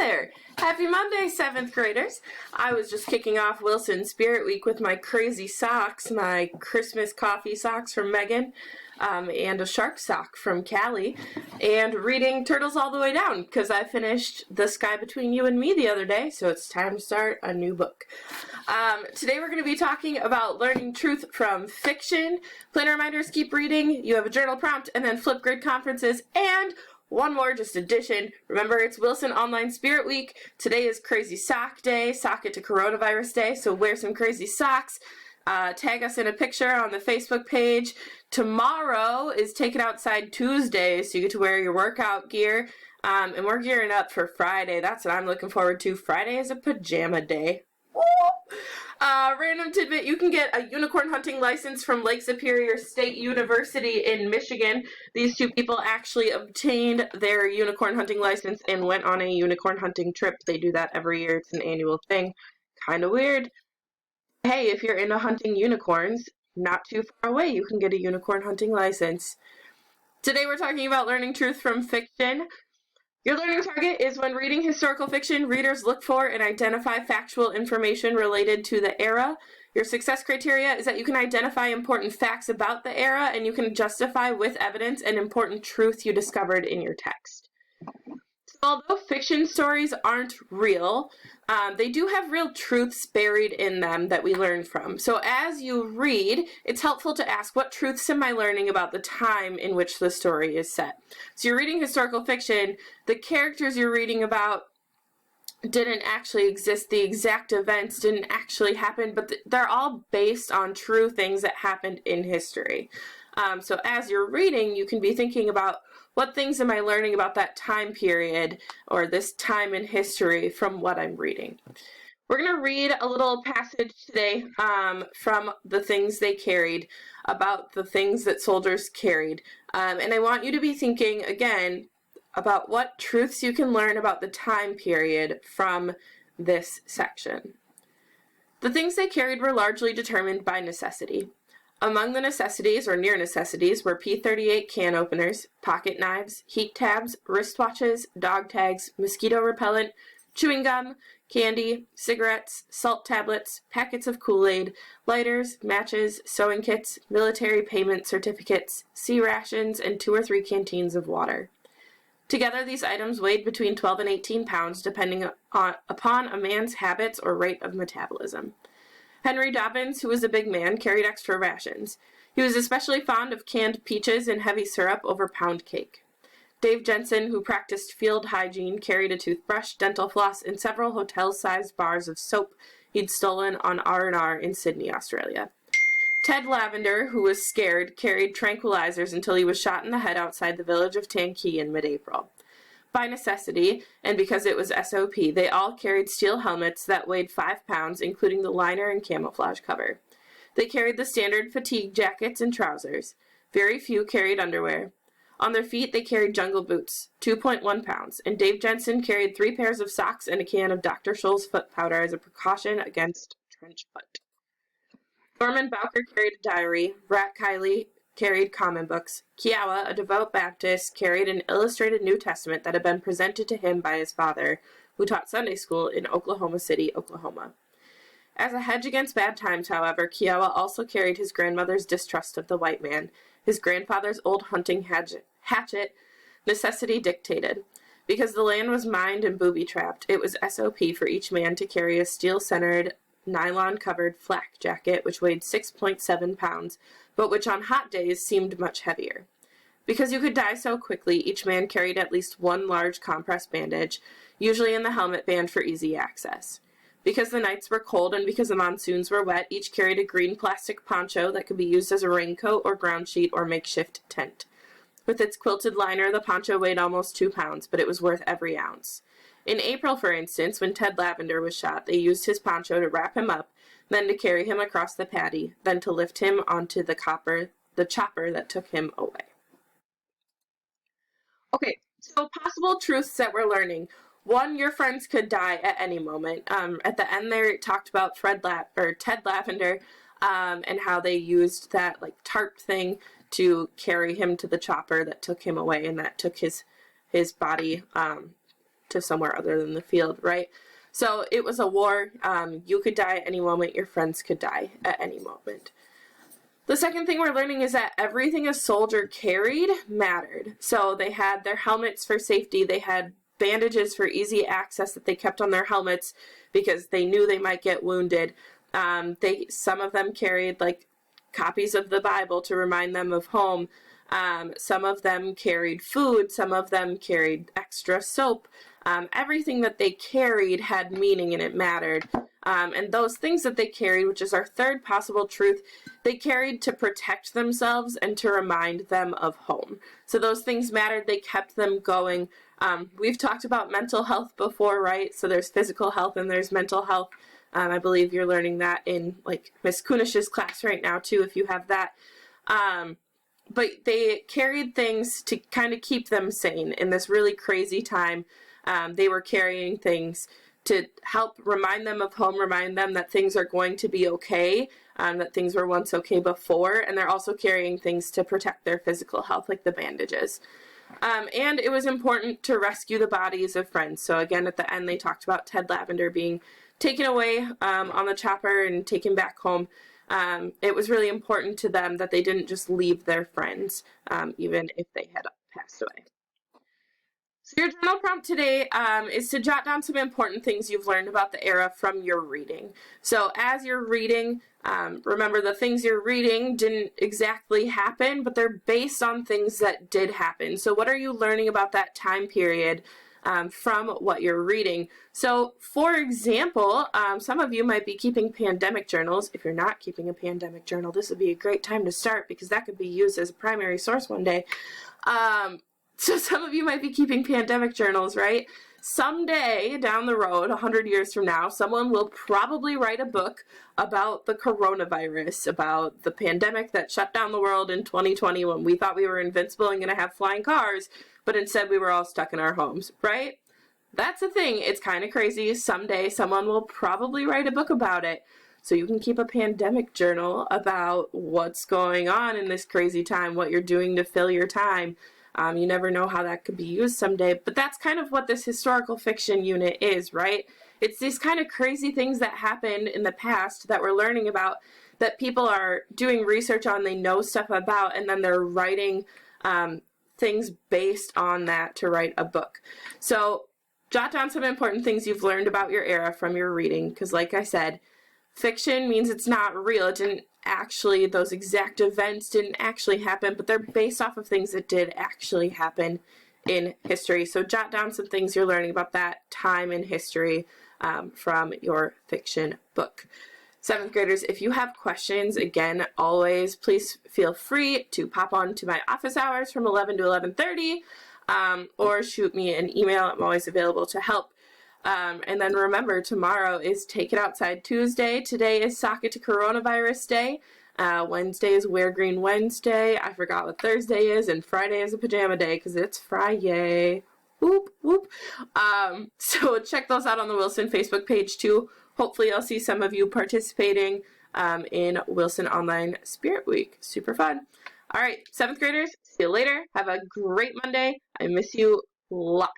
there! Happy Monday, 7th graders! I was just kicking off Wilson Spirit Week with my crazy socks, my Christmas coffee socks from Megan, and a shark sock from Callie, and reading Turtles All the Way Down, because I finished The Sky Between You and Me the other day, so it's time to start a new book. Today we're going to be talking about learning truth from fiction. Planner reminders, keep reading, you have a journal prompt, and then Flipgrid conferences, and one more just addition. Remember, it's Wilson Online Spirit Week. Today is Crazy Sock Day, Sock It to Coronavirus Day, so wear some crazy socks. Tag us in a picture on the Facebook page. Tomorrow is Take It Outside Tuesday, so you get to wear your workout gear. And we're gearing up for Friday. That's what I'm looking forward to. Friday is a pajama day. Random tidbit, you can get a unicorn hunting license from Lake Superior State University in Michigan. These two people actually obtained their unicorn hunting license and went on a unicorn hunting trip. They do that every year. It's an annual thing. Kind of weird. Hey, if you're into hunting unicorns, not too far away, you can get a unicorn hunting license. Today we're talking about learning truth from fiction. Your learning target is when reading historical fiction, readers look for and identify factual information related to the era. Your success criteria is that you can identify important facts about the era and you can justify with evidence an important truth you discovered in your text. Although fiction stories aren't real, they do have real truths buried in them that we learn from. So as you read, it's helpful to ask, what truths am I learning about the time in which the story is set? So you're reading historical fiction, the characters you're reading about didn't actually exist, the exact events didn't actually happen, but they're all based on true things that happened in history. So as you're reading, you can be thinking about, what things am I learning about that time period or this time in history from what I'm reading? We're going to read a little passage today from The Things They Carried, about the things that soldiers carried. And I want you to be thinking, again, about what truths you can learn about the time period from this section. The things they carried were largely determined by necessity. Among the necessities, or near necessities, were P38 can openers, pocket knives, heat tabs, wristwatches, dog tags, mosquito repellent, chewing gum, candy, cigarettes, salt tablets, packets of Kool-Aid, lighters, matches, sewing kits, military payment certificates, sea rations, and 2 or 3 canteens of water. Together, these items weighed between 12 and 18 pounds, depending upon a man's habits or rate of metabolism. Henry Dobbins, who was a big man, carried extra rations. He was especially fond of canned peaches and heavy syrup over pound cake. Dave Jensen, who practiced field hygiene, carried a toothbrush, dental floss, and several hotel-sized bars of soap he'd stolen on R&R in Sydney, Australia. Ted Lavender, who was scared, carried tranquilizers until he was shot in the head outside the village of Tankey in mid-April. By necessity, and because it was SOP, they all carried steel helmets that weighed 5 pounds, including the liner and camouflage cover. They carried the standard fatigue jackets and trousers. Very few carried underwear. On their feet, they carried jungle boots, 2.1 pounds, and Dave Jensen carried 3 pairs of socks and a can of Dr. Scholl's foot powder as a precaution against trench foot. Norman Bowker carried a diary. Rat Kiley carried common books. Kiowa, a devout Baptist, carried an illustrated New Testament that had been presented to him by his father, who taught Sunday school in Oklahoma City, Oklahoma. As a hedge against bad times, however, Kiowa also carried his grandmother's distrust of the white man, his grandfather's old hunting hatchet, necessity dictated. Because the land was mined and booby-trapped, it was SOP for each man to carry a steel-centered, nylon-covered flak jacket which weighed 6.7 pounds, but which on hot days seemed much heavier. Because you could die so quickly, each man carried at least one large compressed bandage, usually in the helmet band for easy access. Because the nights were cold and because the monsoons were wet, each carried a green plastic poncho that could be used as a raincoat or ground sheet or makeshift tent. With its quilted liner, the poncho weighed almost 2 pounds, but it was worth every ounce. In April, for instance, when Ted Lavender was shot, they used his poncho to wrap him up, then to carry him across the paddy, then to lift him onto the chopper that took him away. Okay, so possible truths that we're learning. 1, your friends could die at any moment. At the end there, it talked about Ted Lavender and how they used that tarp thing to carry him to the chopper that took him away and that took his body to somewhere other than the field, right? So it was a war. You could die at any moment. Your friends could die at any moment. The second thing we're learning is that everything a soldier carried mattered. So they had their helmets for safety. They had bandages for easy access that they kept on their helmets because they knew they might get wounded. Some of them carried like copies of the Bible to remind them of home. Some of them carried food. Some of them carried extra soap. Everything that they carried had meaning and it mattered. And those things that they carried, which is our third possible truth, they carried to protect themselves and to remind them of home. So those things mattered. They kept them going. We've talked about mental health before, right? So there's physical health and there's mental health. I believe you're learning that in like Miss Kunish's class right now too, if you have that. But they carried things to kind of keep them sane in this really crazy time. They were carrying things to help remind them of home, remind them that things are going to be okay, that things were once okay before, and they're also carrying things to protect their physical health, like the bandages. And it was important to rescue the bodies of friends. So again, at the end, they talked about Ted Lavender being taken away on the chopper and taken back home. It was really important to them that they didn't just leave their friends, even if they had passed away. So your journal prompt today is to jot down some important things you've learned about the era from your reading. So as you're reading, remember the things you're reading didn't exactly happen, but they're based on things that did happen. So what are you learning about that time period from what you're reading? So for example, some of you might be keeping pandemic journals. If you're not keeping a pandemic journal, this would be a great time to start because that could be used as a primary source one day. So some of you might be keeping pandemic journals, right? Someday down the road, 100 years from now, someone will probably write a book about the coronavirus, about the pandemic that shut down the world in 2020 when we thought we were invincible and going to have flying cars, but instead we were all stuck in our homes, right? That's the thing. It's kind of crazy. Someday someone will probably write a book about it. So you can keep a pandemic journal about what's going on in this crazy time, what you're doing to fill your time. You never know how that could be used someday, but that's kind of what this historical fiction unit is, right? It's these kind of crazy things that happened in the past that we're learning about, that people are doing research on, they know stuff about, and then they're writing things based on that to write a book. So jot down some important things you've learned about your era from your reading, because like I said, fiction means it's not real. It didn't actually, those exact events didn't actually happen, but they're based off of things that did actually happen in history. So jot down some things you're learning about that time in history from your fiction book. 7th graders, if you have questions, again, always please feel free to pop on to my office hours from 11 to 11:30 or shoot me an email. I'm always available to help. And then remember, tomorrow is Take It Outside Tuesday. Today is Sock It to Coronavirus Day. Wednesday is Wear Green Wednesday. I forgot what Thursday is, and Friday is a pajama day because it's Friday. Whoop, whoop. So check those out on the Wilson Facebook page too. Hopefully I'll see some of you participating in Wilson Online Spirit Week. Super fun. All right, 7th graders, see you later. Have a great Monday. I miss you lots.